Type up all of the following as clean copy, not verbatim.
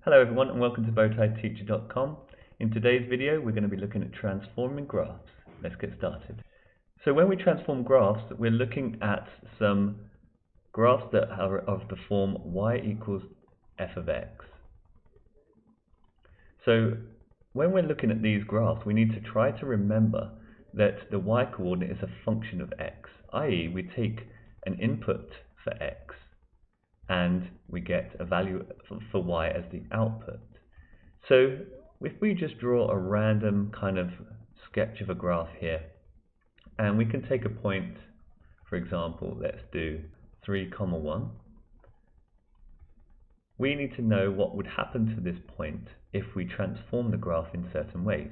Hello everyone and welcome to bowtieteacher.com. In today's video we're going to be looking at transforming graphs. Let's get started. So when we transform graphs, we're looking at some graphs that are of the form y equals f of x. So when we're looking at these graphs, we need to try to remember that the y coordinate is a function of x, i.e. we take an input for x and we get a value for y as the output. So if we just draw a random kind of sketch of a graph here, and we can take a point, for example, let's do 3, 1. We need to know what would happen to this point if we transform the graph in certain ways.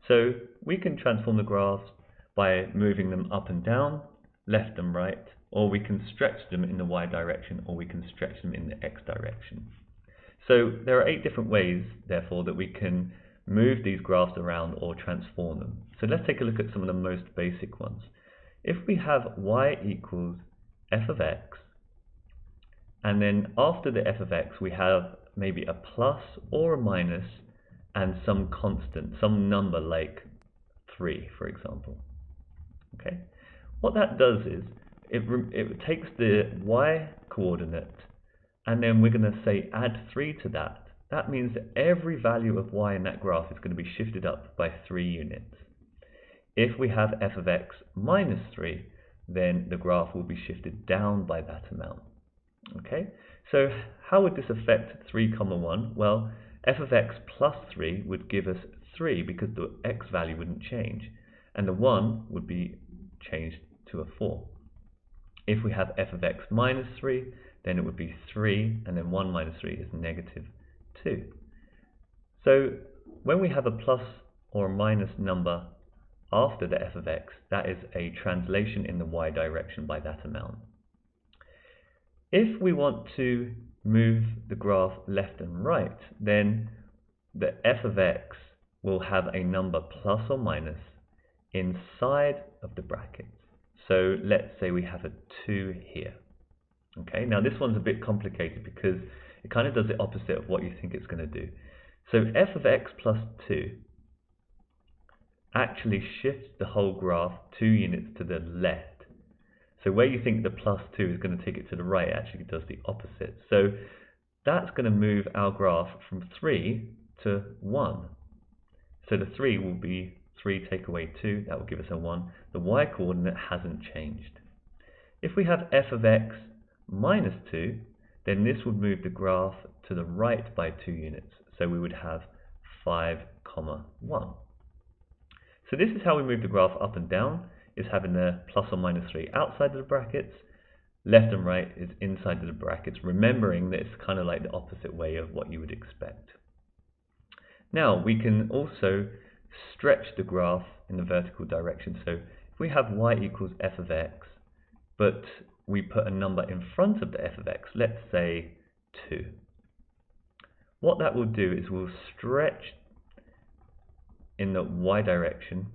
So we can transform the graphs by moving them up and down, left and right, or we can stretch them in the y direction, or we can stretch them in the x direction. So there are 8 different ways, therefore, that we can move these graphs around or transform them. So let's take a look at some of the most basic ones. If we have y equals f of x, and then after the f of x we have maybe a plus or a minus and some constant, some number like 3, for example. Okay, what that does is it takes the y coordinate and then we're going to say add 3 to that. That means that every value of y in that graph is going to be shifted up by 3 units. If we have f of x minus 3, then the graph will be shifted down by that amount. Okay, so how would this affect 3, 1? Well, f of x plus 3 would give us 3 because the x value wouldn't change, and the 1 would be changed to a 4. If we have f of x minus 3, then it would be 3, and then 1 minus 3 is negative 2. So when we have a plus or a minus number after the f of x, that is a translation in the y direction by that amount. If we want to move the graph left and right, then the f of x will have a number plus or minus inside of the brackets. So let's say we have a 2 here. Okay, now this one's a bit complicated because it kind of does the opposite of what you think it's going to do. So f of x plus 2 actually shifts the whole graph 2 units to the left. So where you think the plus 2 is going to take it to the right, it actually does the opposite. So that's going to move our graph from 3 to 1. So the 3 will be 3 take away 2, that will give us a 1. The y coordinate hasn't changed. If we have f of x minus 2, then this would move the graph to the right by 2 units. So we would have 5, 1. So this is how we move the graph up and down, is having the plus or minus 3 outside of the brackets. Left and right is inside of the brackets, remembering that it's kind of like the opposite way of what you would expect. Now we can also stretch the graph in the vertical direction. So if we have y equals f of x, but we put a number in front of the f of x, let's say 2. What that will do is we'll stretch in the y direction,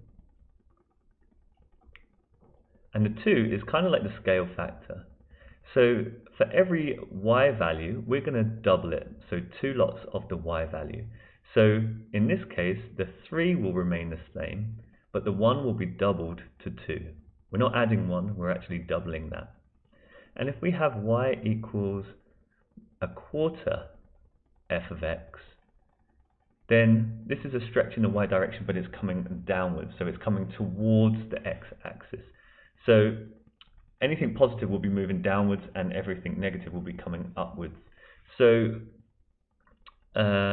and the 2 is kind of like the scale factor. So for every y value, we're going to double it, so 2 lots of the y value. So in this case, the 3 will remain the same, but the 1 will be doubled to 2. We're not adding 1, we're actually doubling that. And if we have y equals a quarter f of x, then this is a stretch in the y direction, but it's coming downwards, so it's coming towards the x-axis. So anything positive will be moving downwards, and everything negative will be coming upwards. So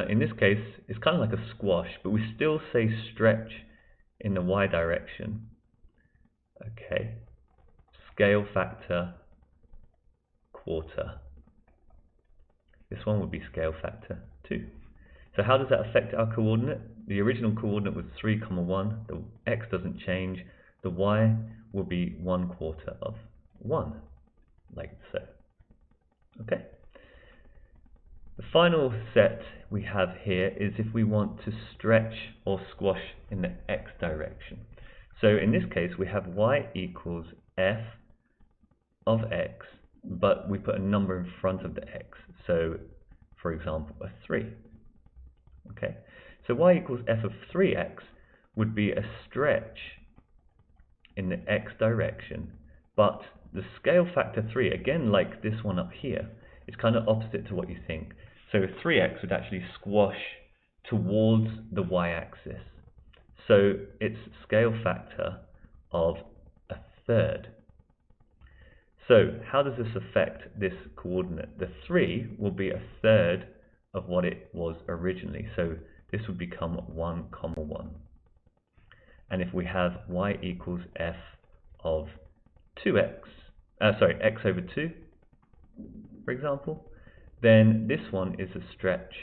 in this case, it's kind of like a squash, but we still say stretch in the y direction. Okay, scale factor quarter. This one would be scale factor 2. So how does that affect our coordinate? The original coordinate was 3, 1. The x doesn't change. The y will be 1/4 of 1, like so. Okay. The final set we have here is if we want to stretch or squash in the x direction. So in this case, we have y equals f of x, but we put a number in front of the x. So, for example, a 3. Okay, so y equals f of 3x would be a stretch in the x direction, but the scale factor 3, again like this one up here, is kind of opposite to what you think. So 3x would actually squash towards the y-axis. So it's scale factor of a third. So how does this affect this coordinate? The 3 will be a third of what it was originally. So this would become 1, 1. And if we have y equals f of 2x, x over 2, for example, then this one is a stretch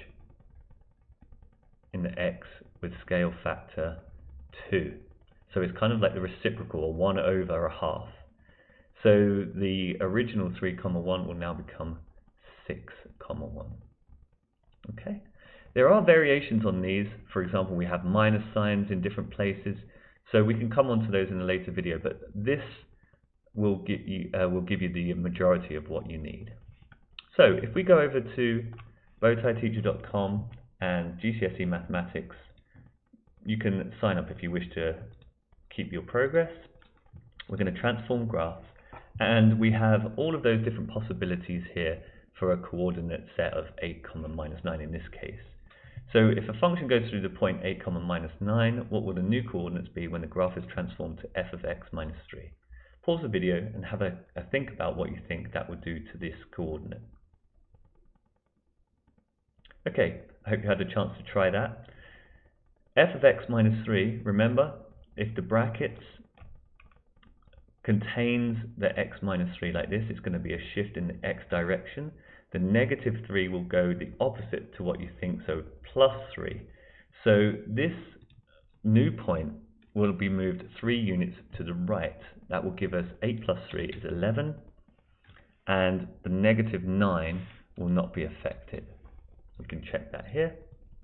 in the x with scale factor 2. So it's kind of like the reciprocal, or 1 over a half. So the original 3, 1 will now become 6, 1. Okay. There are variations on these. For example, we have minus signs in different places. So we can come on to those in a later video, but this will give you the majority of what you need. So if we go over to bowtieteacher.com and GCSE Mathematics, you can sign up if you wish to keep your progress. We're going to transform graphs, and we have all of those different possibilities here for a coordinate set of 8, minus 9 in this case. So if a function goes through the point 8, minus 9, what will the new coordinates be when the graph is transformed to f of x minus 3? Pause the video and have a think about what you think that would do to this coordinate. Okay, I hope you had a chance to try that. F of x minus 3, remember, if the brackets contains the x minus 3 like this, it's going to be a shift in the x direction. The negative 3 will go the opposite to what you think, so plus 3. So this new point will be moved 3 units to the right. That will give us 8 plus 3 is 11, and the negative 9 will not be affected. We can check that here.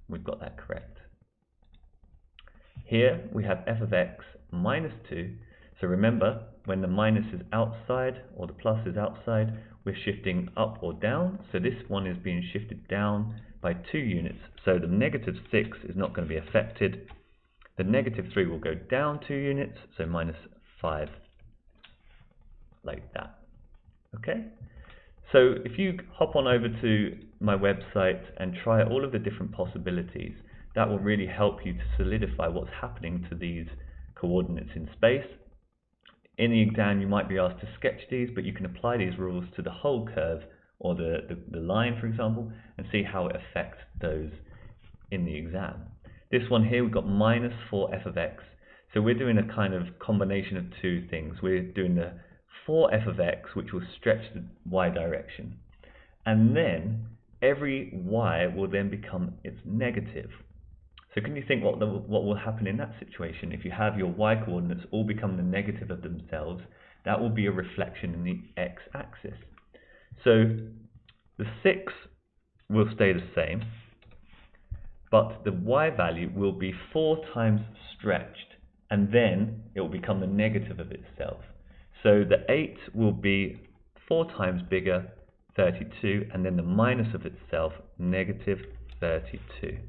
We've got that correct. Here we have f of x minus 2. So remember, when the minus is outside or the plus is outside, we're shifting up or down. So this one is being shifted down by 2 units. So the negative 6 is not going to be affected. The negative 3 will go down 2 units, so minus 5, like that. Okay? So if you hop on over to my website and try all of the different possibilities, that will really help you to solidify what's happening to these coordinates in space. In the exam, you might be asked to sketch these, but you can apply these rules to the whole curve or the line, for example, and see how it affects those in the exam. This one here, we've got minus 4f of x. So we're doing a kind of combination of two things. We're doing the 4f of x, which will stretch the y direction. And then every y will then become its negative. So can you think what will happen in that situation? If you have your y coordinates all become the negative of themselves, that will be a reflection in the x-axis. So the 6 will stay the same, but the y value will be 4 times stretched, and then it will become the negative of itself. So the 8 will be 4 times bigger, 32, and then the minus of itself, negative 32.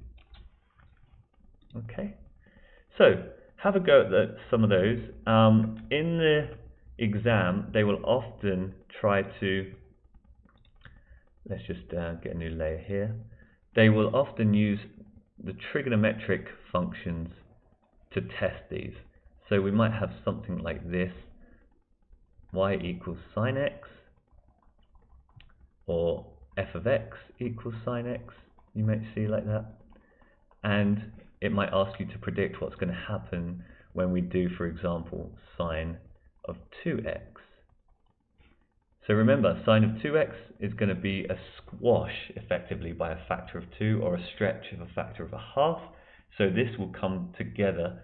Okay, so have a go at some of those. In the exam, they will often try to, let's just get a new layer here. They will often use the trigonometric functions to test these. So we might have something like this, y equals sine x, or f of x equals sine x, you might see like that. And it might ask you to predict what's going to happen when we do, for example, sine of 2x. So remember, sine of 2x is going to be a squash, effectively, by a factor of 2, or a stretch of a factor of a half. So this will come together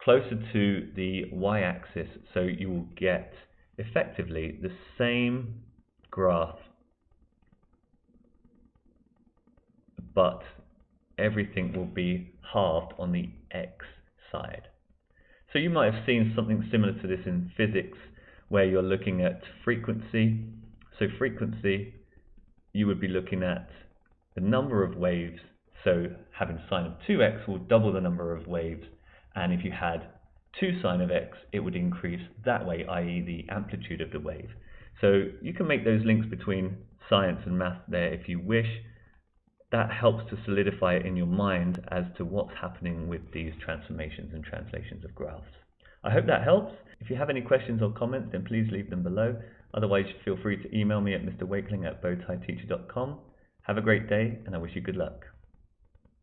closer to the y-axis, so you will get, effectively, the same graph, but everything will be halved on the x side. So you might have seen something similar to this in physics, where you're looking at frequency. So frequency, you would be looking at the number of waves So having sine of 2x will double the number of waves, and if you had 2 sine of x, it would increase that way, i.e. the amplitude of the wave. So you can make those links between science and math there if you wish. That helps to solidify it in your mind as to what's happening with these transformations and translations of graphs. I hope that helps. If you have any questions or comments, then please leave them below. Otherwise, feel free to email me at mrwakeling@bowtieteacher.com. Have a great day, and I wish you good luck.